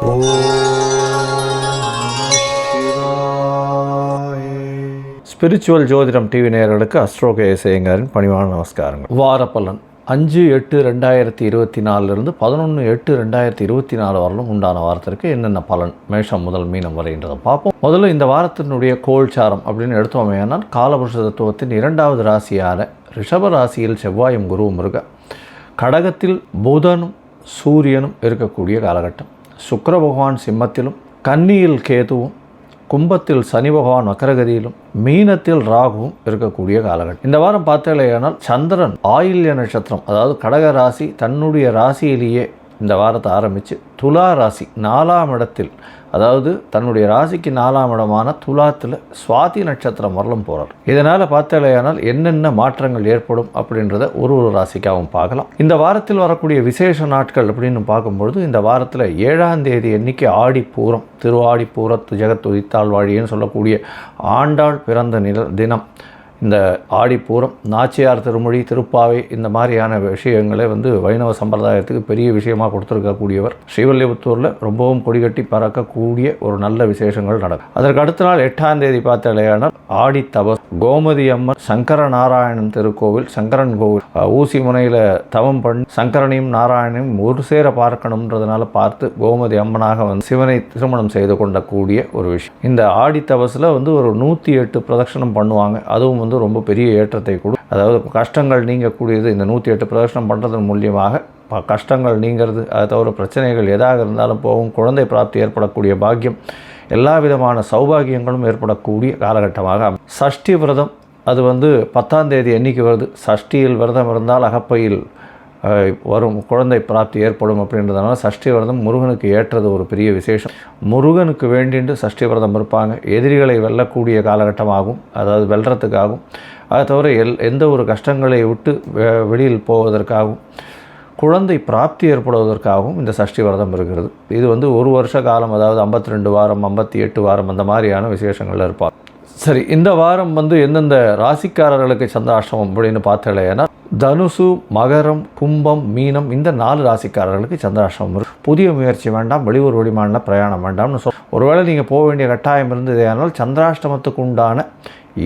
ஓம் சிவாய. ஸ்பிரிச்சுவல் ஜோதிடம் டிவி நேயர்களுக்கு அஸ்ட்ரோ கேஎஸ்ஐயங்காரின் பணிவான நமஸ்காரங்கள். வார பலன் 5/8/2024 11/8/2024 வரலும் உண்டான வாரத்திற்கு என்னென்ன பலன் மேஷம் முதல் மீனம் வரைன்றதை பார்ப்போம். முதல்ல இந்த வாரத்தினுடைய கோல்சாரம் அப்படின்னு எடுத்தோமேனால் காலபுருஷ தத்துவத்தின் 2வது ராசியான ரிஷப ராசியில் செவ்வாயும் குருவும் இருக்க, கடகத்தில் புதனும் சூரியனும் இருக்கக்கூடிய காலகட்டம். சுக்கிர பகவான் சிம்மத்திலும், கன்னியில் கேதுவும், கும்பத்தில் சனி பகவான் வக்கரகதியிலும், மீனத்தில் ராகுவும் இருக்கக்கூடிய காலகட்டம். இந்த வாரம் பார்த்தேனால் சந்திரன் ஆயில்ய நட்சத்திரம், அதாவது கடக ராசி தன்னுடைய ராசியிலேயே இந்த வாரத்தை ஆரம்பித்து துலா ராசி 4ஆம் இடத்தில், அதாவது தன்னுடைய ராசிக்கு 4ஆம் இடமான துலாத்தில் சுவாதி நட்சத்திரம் வரலும் போகிறார். இதனால் பார்த்தேனால் என்னென்ன மாற்றங்கள் ஏற்படும் அப்படின்றத ஒரு ராசிக்காகவும் பார்க்கலாம். இந்த வாரத்தில் வரக்கூடிய விசேஷ நாட்கள் அப்படின்னு பார்க்கும்பொழுது, இந்த வாரத்தில் 7ஆம் தேதி அன்னைக்கு ஆடிப்பூரம், திருவாடிப்பூரத்து ஜெகத் உதித்தாள் வாழின்னு சொல்லக்கூடிய ஆண்டாள் பிறந்த தினம். இந்த ஆடிப்பூரம், நாச்சியார் திருமொழி, திருப்பாவை இந்த மாதிரியான விஷயங்களை வைணவ சம்பிரதாயத்துக்கு பெரிய விஷயமாக கொடுத்துருக்கக்கூடியவர். ஸ்ரீவல்லிபுத்தூரில் ரொம்பவும் கொடிகட்டி பறக்கக்கூடிய ஒரு நல்ல விசேஷங்கள் நடக்கும். அதற்கு அடுத்த நாள் 8ஆம் தேதி பார்த்தாலேயானால் ஆடி தபஸ், கோமதி அம்மன் சங்கர நாராயணன் திருக்கோவில், சங்கரன் கோவில், ஊசி முனையில் தவம் பண்ணி சங்கரனையும் நாராயணனையும் ஒரு சேர பார்க்கணுன்றதுனால பார்த்து கோமதி அம்மனாக சிவனை திருமணம் செய்து கொண்டக்கூடிய ஒரு விஷயம். இந்த ஆடி தபஸில் ஒரு 108 பிரதட்சணம் பண்ணுவாங்க. அதுவும் ரொம்ப பெரிய ஏற்றத்தை கொடு, அதாவது கஷ்டங்கள் நீங்கக்கூடியது. இந்த 108 பிரதட்சணம் பண்ணுறதன் மூலியமாக கஷ்டங்கள் நீங்கிறது, அதை தவிர பிரச்சனைகள் எதாக இருந்தாலும் போகும், குழந்தை பிராப்தி ஏற்படக்கூடிய பாக்கியம், எல்லா விதமான சௌபாகியங்களும் ஏற்படக்கூடிய காலகட்டமாக. சஷ்டி விரதம் அது 10ஆம் தேதி அன்னைக்கு வருது. சஷ்டியில் விரதம் இருந்தால் அகப்பையில் வரும் குழந்தை பிராப்தி ஏற்படும் அப்படின்றதுனால சஷ்டி விரதம் முருகனுக்கு ஏற்றது ஒரு பெரிய விசேஷம். முருகனுக்கு வேண்டிட்டு சஷ்டி விரதம் இருப்பாங்க. எதிரிகளை வெல்லக்கூடிய காலகட்டமாகும், அதாவது வெல்றதுக்காகும், அதை தவிர எந்த ஒரு கஷ்டங்களை விட்டு வெளியில் போவதற்காகவும், குழந்தை பிராப்தி ஏற்படுவதற்காகவும் இந்த சஷ்டி விரதம் இருக்கிறது. இது ஒரு வருஷ காலம், அதாவது 52 வாரம் 58 வாரம் அந்த மாதிரியான விசேஷங்கள் இருப்பாங்க. சரி, இந்த வாரம் எந்தெந்த ராசிக்காரர்களுக்கு சந்திராஷ்டமம் அப்படின்னு பார்த்தேன்னா, தனுசு, மகரம், கும்பம், மீனம் இந்த 4 ராசிக்காரர்களுக்கு சந்திராஷ்டமம் இருக்கும். புதிய முயற்சி வேண்டாம், வெளியூர் வெளிமாநில பிரயாணம் வேண்டாம்னு ஒருவேளை நீங்கள் போக வேண்டிய கட்டாயம் இருந்தது. ஆனால் சந்திராஷ்டமத்துக்கு உண்டான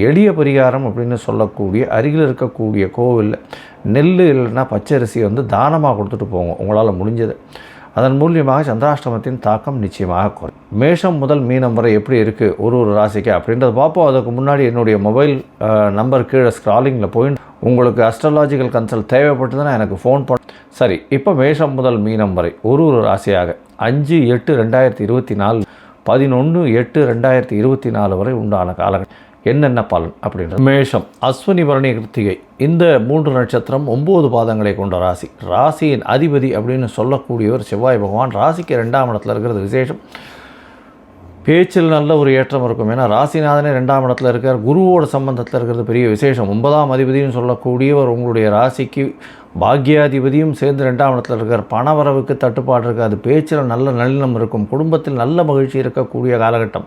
எளிய பரிகாரம் அப்படின்னு சொல்லக்கூடிய அருகில் இருக்கக்கூடிய கோவிலில் நெல் இல்லைன்னா பச்சரிசி தானமாக கொடுத்துட்டு போங்க உங்களால் முடிஞ்சது. அதன் மூலியமாக சந்திராஷ்டமத்தின் தாக்கம் நிச்சயமாக குறையும். மேஷம் முதல் மீனம் வரை எப்படி இருக்குது ஒரு ராசிக்கு அப்படின்றத பார்ப்போம். அதுக்கு முன்னாடி என்னுடைய மொபைல் நம்பர் கீழே ஸ்க்ராலிங்கில் போய் உங்களுக்கு அஸ்ட்ராலாஜிக்கல் கன்சல்ட் தேவைப்பட்டதுன்னா எனக்கு ஃபோன் பண்ண. சரி, இப்போ மேஷம் முதல் மீனம் வரை ஒரு ராசியாக 5/8/2024 11/8/2024 வரை உண்டான காலகட்டம் என்னென்ன பலன் அப்படின்றது. மேஷம் அஸ்வினி பரணி கிருத்திகை இந்த 3 நட்சத்திரம் 9 பாதங்களை கொண்ட ராசி. ராசியின் அதிபதி அப்படின்னு சொல்லக்கூடியவர் செவ்வாய் பகவான். ராசிக்கு 2ஆம் இடத்துல இருக்கிறது விசேஷம். பேச்சில் நல்ல ஒரு ஏற்றம் இருக்கும். ஏன்னா ராசிநாதனே 2ஆம் இடத்துல இருக்கார். குருவோட சம்பந்தத்தில் இருக்கிறது பெரிய விசேஷம். 9ஆம் அதிபதினு சொல்லக்கூடியவர் உங்களுடைய ராசிக்கு பாக்யாதிபதியும் சேர்ந்து 2ஆம் இடத்துல இருக்கார். பணவரவுக்கு தட்டுப்பாடு இருக்காது. பேச்சில் நல்ல நல்லினம் இருக்கும். குடும்பத்தில் நல்ல மகிழ்ச்சி இருக்கக்கூடிய காலகட்டம்.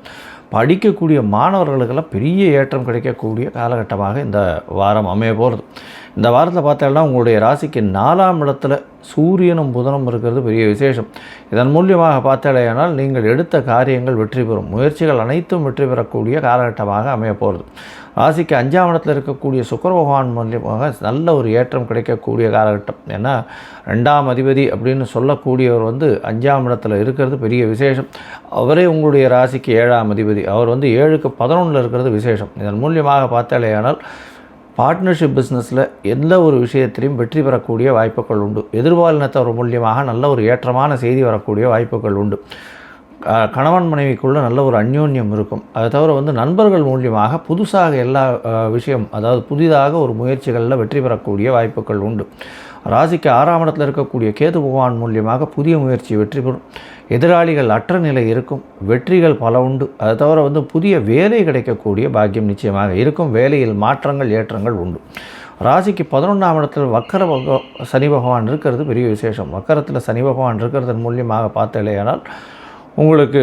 படிக்கக்கூடிய மாணவர்களுக்கெல்லாம் பெரிய ஏற்றம் கிடைக்கக்கூடிய காலகட்டமாக இந்த வாரம் அமைய போகிறது. இந்த வாரத்தில் பார்த்தோம்னா உங்களுடைய ராசிக்கு 4ஆம் இடத்துல சூரியனும் புதனும் இருக்கிறது பெரிய விசேஷம். இதன் மூலியமாக பார்த்தாலேயானால் நீங்கள் எடுத்த காரியங்கள் வெற்றி பெறும். முயற்சிகள் அனைத்தும் வெற்றி பெறக்கூடிய காலகட்டமாக அமைய போகிறது. ராசிக்கு 5ஆம் இடத்தில் இருக்கக்கூடிய சுக்கிர பகவான் மூலியமாக நல்ல ஒரு ஏற்றம் கிடைக்கக்கூடிய காலகட்டம். ஏன்னா 2ஆம் அதிபதி அப்படின்னு சொல்லக்கூடியவர் 5ஆம் இடத்துல இருக்கிறது பெரிய விசேஷம். அவரே உங்களுடைய ராசிக்கு 7ஆம் அதிபதி. அவர் 7க்கு 11 இருக்கிறது விசேஷம். இதன் மூலியமாக பார்த்தாலேயானால் பார்ட்னர்ஷிப் பிஸ்னஸில் எந்த ஒரு விஷயத்திலையும் வெற்றி பெறக்கூடிய வாய்ப்புகள் உண்டு. எதிர்பாலினத்தவர் மூலியமாக நல்ல ஒரு ஏற்றமான செய்தி வரக்கூடிய வாய்ப்புகள் உண்டு. கணவன் மனைவிக்குள்ளே நல்ல ஒரு அந்யோன்யம் இருக்கும். அதை தவிர நண்பர்கள் மூலியமாக புதுசாக எல்லா விஷயம், அதாவது புதிதாக ஒரு முயற்சிகளில் வெற்றி பெறக்கூடிய வாய்ப்புகள் உண்டு. ராசிக்கு 6ஆம் இடத்தில் இருக்கக்கூடிய கேது பகவான் மூலியமாக புதிய முயற்சி வெற்றி பெறும். எதிராளிகள் அற்ற நிலை இருக்கும். வெற்றிகள் பல உண்டு. அதை தவிர புதிய வேலை கிடைக்கக்கூடிய பாக்கியம் நிச்சயமாக இருக்கும். வேலையில் மாற்றங்கள் ஏற்றங்கள் உண்டு. ராசிக்கு 11ஆம் இடத்தில் வக்கர சனி பகவான் இருக்கிறது பெரிய விசேஷம். வக்கரத்தில் சனி பகவான் இருக்கிறதன் மூலியமாக பார்த்தேனால் உங்களுக்கு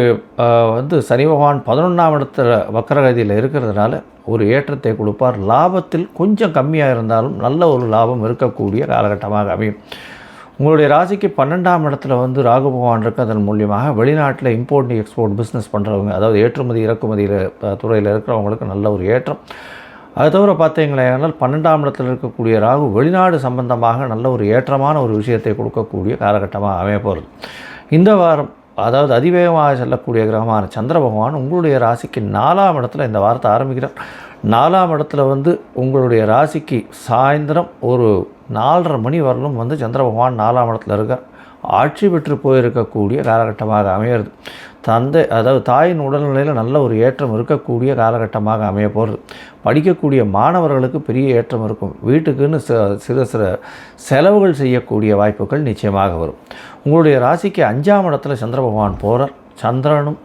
சனி பகவான் 11ஆம் இடத்துல வக்கரகதியில் இருக்கிறதுனால ஒரு ஏற்றத்தை கொடுப்பார். லாபத்தில் கொஞ்சம் கம்மியாக இருந்தாலும் நல்ல ஒரு லாபம் இருக்கக்கூடிய காலகட்டமாக அமையும். உங்களுடைய ராசிக்கு 12ஆம் இடத்துல வந்து ராகு பகவான் இருக்குது. அதன் மூலியமாக வெளிநாட்டில் இம்போர்ட் எக்ஸ்போர்ட் பிஸ்னஸ் பண்ணுறவங்க, அதாவது ஏற்றுமதி இறக்குமதியில் துறையில் இருக்கிறவங்களுக்கு நல்ல ஒரு ஏற்றம். அது தவிர பார்த்தீங்களேனால் 12ஆம் இடத்தில் இருக்கக்கூடிய ராகு வெளிநாடு சம்பந்தமாக நல்ல ஒரு ஏற்றமான ஒரு விஷயத்தை கொடுக்கக்கூடிய காலகட்டமாக அமைய போகிறது. இந்த வாரம் அதாவது அதிவேகமாக செல்லக்கூடிய கிரகமான சந்திர பகவான் உங்களுடைய ராசிக்கு 4ஆம் இடத்துல இந்த வாரத்தை ஆரம்பிக்கிறார். 4ஆம் இடத்துல வந்து உங்களுடைய ராசிக்கு சாயந்தரம் ஒரு 4:30 மணி வரலும் வந்து சந்திர பகவான் 4ஆம் இடத்துல இருக்கார். ஆட்சி பெற்று போயிருக்கக்கூடிய காலகட்டமாக அமையிறது. அதாவது தாயின் உடல்நிலையில் நல்ல ஒரு ஏற்றம் இருக்கக்கூடிய காலகட்டமாக அமைய போகிறது. படிக்கக்கூடிய மாணவர்களுக்கு பெரிய ஏற்றம் இருக்கும். வீட்டுக்குன்னு சிறு சிறு செலவுகள் செய்யக்கூடிய வாய்ப்புகள் நிச்சயமாக வரும். உங்களுடைய ராசிக்கு 5ஆம் இடத்துல சந்திர பகவான் போகிறார். சந்திரனும்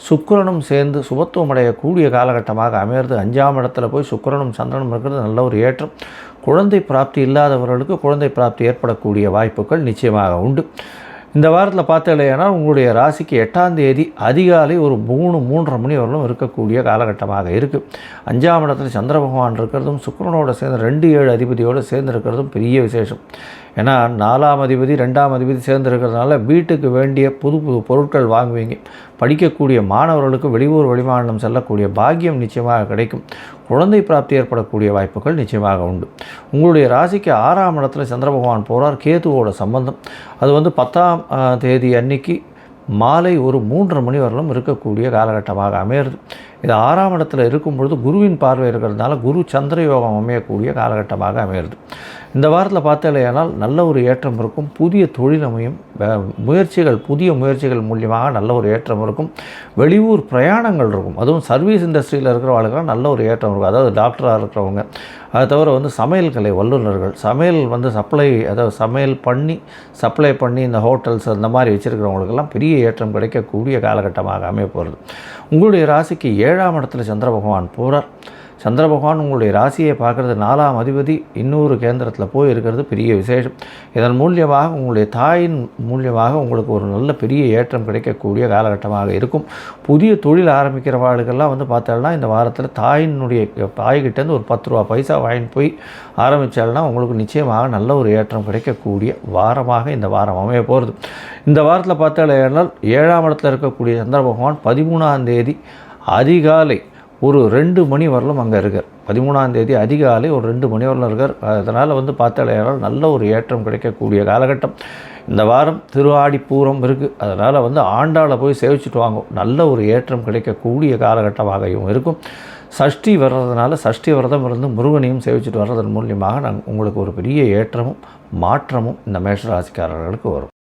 சுக்கிரனும் சேர்ந்து சுபத்துவம் அடையக்கூடிய காலகட்டமாக அமையிறது. 5ஆம் இடத்துல போய் சுக்கிரனும் சந்திரனும் இருக்கிறது நல்ல ஒரு ஏற்றம். குழந்தை பிராப்தி இல்லாதவர்களுக்கு குழந்தை பிராப்தி ஏற்படக்கூடிய வாய்ப்புகள் நிச்சயமாக உண்டு. இந்த வாரத்தில் பார்த்தீங்கன்னா உங்களுடைய ராசிக்கு 8ஆம் தேதி அதிகாலை ஒரு 3:30 மணி வரலும் இருக்கக்கூடிய காலகட்டமாக இருக்குது. 5ஆம் இடத்துல சந்திர பகவான் இருக்கிறதும் சுக்கிரனோடு சேர்ந்து 2-7 அதிபதியோடு சேர்ந்து இருக்கிறதும் பெரிய விசேஷம். ஏன்னா 4ஆம் அதிபதி 2ஆம் அதிபதி சேர்ந்து இருக்கிறதுனால வீட்டுக்கு வேண்டிய புது புது பொருட்கள் வாங்குவீங்க. படிக்கக்கூடிய மாணவர்களுக்கு வெளியூர் வெளிமாநிலம் செல்லக்கூடிய பாக்கியம் நிச்சயமாக கிடைக்கும். குழந்தை பிராப்தி ஏற்படக்கூடிய வாய்ப்புகள் நிச்சயமாக உண்டு. உங்களுடைய ராசிக்கு 6ஆம் இடத்துல சந்திர பகவான் போகிறார். கேதுவோட சம்பந்தம் அது வந்து 10ஆம் தேதி அன்னைக்கு மாலை ஒரு 3:30 மணி வரலும் இருக்கக்கூடிய காலகட்டமாக அமையிறது. இது 6ஆம் இடத்துல இருக்கும் பொழுது குருவின் பார்வை இருக்கிறதுனால குரு சந்திர யோகம் அமையக்கூடிய காலகட்டமாக அமையிறது. இந்த வாரத்தில் பார்த்தீங்கன்னா நல்ல ஒரு ஏற்றம் இருக்கும். புதிய தொழில் அமையும். புதிய முயற்சிகள் மூலியமாக நல்ல ஒரு ஏற்றம் இருக்கும். வெளியூர் பிரயாணங்கள் இருக்கும். அதுவும் சர்வீஸ் இண்டஸ்ட்ரியில் இருக்கிறவங்களுக்கெல்லாம் நல்ல ஒரு ஏற்றம் இருக்கும். அதாவது டாக்டராக இருக்கிறவங்க, அதை தவிர வந்து சமையல் கலை வல்லுநர்கள், சமையல் வந்து சமையல் பண்ணி சப்ளை பண்ணி இந்த ஹோட்டல்ஸ் அந்த மாதிரி வச்சுருக்கிறவங்களுக்கெல்லாம் பெரிய ஏற்றம் கிடைக்கக்கூடிய காலகட்டமாக அமைய போகிறது. உங்களுடைய ராசிக்கு 7ஆம் இடத்துல சந்திர பகவான் போகிறார். சந்திர பகவான் உங்களுடைய ராசியை பார்க்குறது 4ஆம் அதிபதி இன்னொரு கேந்திரத்தில் போய் இருக்கிறது பெரிய விசேஷம். இதன் மூலியமாக உங்களுடைய தாயின் மூலியமாக உங்களுக்கு ஒரு நல்ல பெரிய ஏற்றம் கிடைக்கக்கூடிய காலகட்டமாக இருக்கும். புதிய தொழில் ஆரம்பிக்கிறவாளுக்கெல்லாம் வந்து பார்த்தோம்னா இந்த வாரத்தில் தாய்கிட்டேருந்து ஒரு 10 ரூபா பைசா வாங்கிட்டு போய் ஆரம்பித்தால்னா உங்களுக்கு நிச்சயமாக நல்ல ஒரு ஏற்றம் கிடைக்கக்கூடிய வாரமாக இந்த வாரம் அமைய போகிறது. இந்த வாரத்தில் பார்த்தால் 7ஆம் இடத்துல இருக்கக்கூடிய சந்திர பகவான் 13ஆம் தேதி அதிகாலை ஒரு 2 மணி வரலும் அங்கே இருக்கார். 13ஆம் தேதி அதிகாலை ஒரு 2 மணி வரலும் இருக்கார். அதனால் வந்து பார்த்தால் நல்ல ஒரு ஏற்றம் கிடைக்கக்கூடிய காலகட்டம். இந்த வாரம் திருஆடிப்பூரம் இருக்குது. அதனால் வந்து ஆண்டாளை போய் சேவிச்சுட்டு வாங்கும். நல்ல ஒரு ஏற்றம் கிடைக்கக்கூடிய காலகட்டமாகவும் இருக்கும். சஷ்டி வர்றதுனால சஷ்டி விரதம் இருந்து முருகனையும் சேவிச்சுட்டு வர்றதன் மூலியமாக உங்களுக்கு ஒரு பெரிய ஏற்றமும் மாற்றமும் இந்த மேஷராசிக்காரர்களுக்கு வரும்.